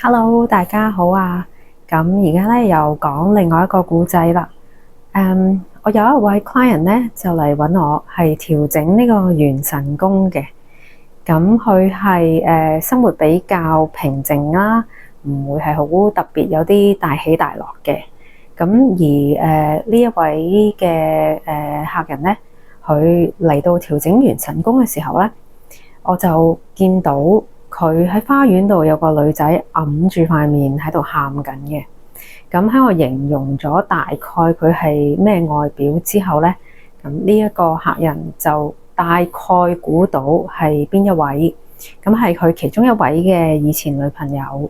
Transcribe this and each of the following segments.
Hello，大家好啊！咁而家咧又講另外一個故仔啦。我有一位 client 咧就嚟揾我，係調整呢個元神宮嘅。咁佢係生活比較平靜啦，唔會係好特別有啲大起大落嘅。咁而呢一位嘅客人咧，佢嚟到調整元神宮嘅時候咧，我就見到佢喺花園度有個女仔揞住塊面喺度喊緊嘅。咁喺我形容咗大概佢係咩外表之後咧，咁呢一個客人就大概估到係邊一位，咁係佢其中一位嘅以前女朋友。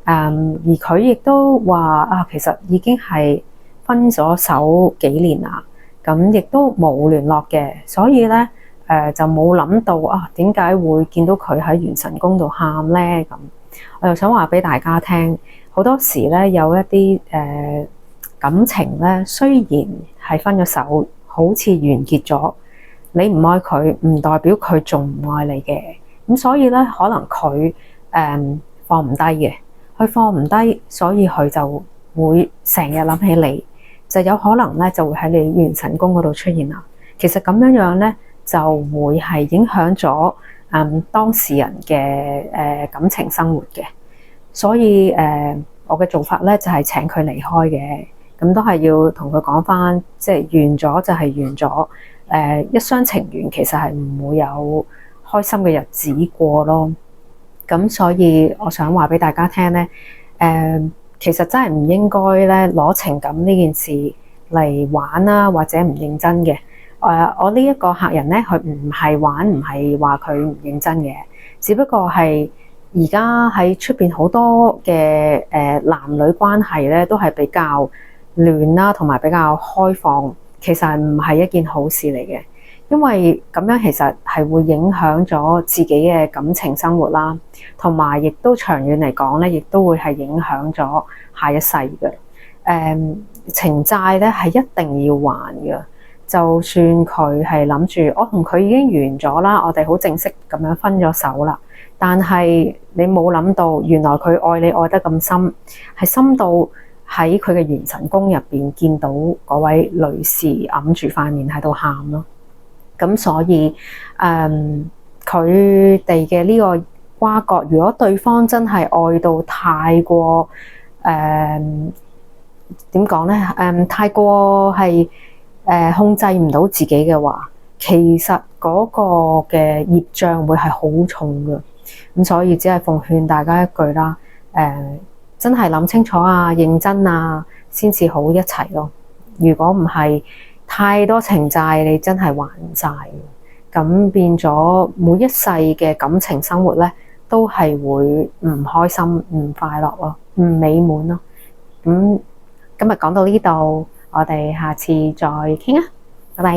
而佢亦都話其實已經係分咗手幾年啦，咁亦都冇聯絡嘅，所以咧就冇諗到點解會見到佢喺元神宮度喊咧？咁我又想話俾大家聽，好多時咧有一啲感情咧，雖然係分咗手，好似完結咗，你唔愛佢，唔代表佢仲唔愛你嘅。咁所以咧，可能佢放唔低嘅，佢放唔低，所以佢就會成日諗起你，就有可能咧就會喺你元神宮嗰度出現啦。其實咁樣咧，就會係影響咗當事人嘅感情生活嘅，所以我嘅做法咧就係請佢離開嘅，咁都係要同佢講返，即係完咗就係完咗，一廂情願其實係唔會有開心嘅日子過咯。咁所以我想話俾大家聽咧，其實真係唔應該咧攞情感呢件事嚟玩啦，或者唔認真嘅。我呢一個客人咧，佢唔係玩，唔係話佢唔認真嘅，只不過係而家喺出邊好多嘅男女關係咧，都係比較亂啦，同埋比較開放，其實唔係一件好事嚟嘅，因為咁樣其實係會影響咗自己嘅感情生活啦，同埋亦都長遠嚟講咧，亦都會係影響咗下一世嘅。情債咧係一定要還嘅。就算佢係諗住我同佢已經完咗啦，我哋好正式咁樣分咗手啦，但係你冇諗到，原來佢愛你愛得咁深，係深到喺佢嘅元神宮入邊見到嗰位女士揞住塊面喺度喊咯。咁所以佢哋嘅呢個瓜葛，如果對方真係愛到太過點講咧？太過係控制唔到自己嘅話，其實嗰個嘅業障會係好重嘅。咁所以只係奉勸大家一句啦，真係諗清楚啊，認真啊，先至好一齊咯。如果唔係，太多情債你真係還唔晒，咁變咗每一世嘅感情生活咧，都係會唔開心、唔快樂咯，唔美滿咯。咁今日講到呢度。我哋下次再傾啊，拜拜。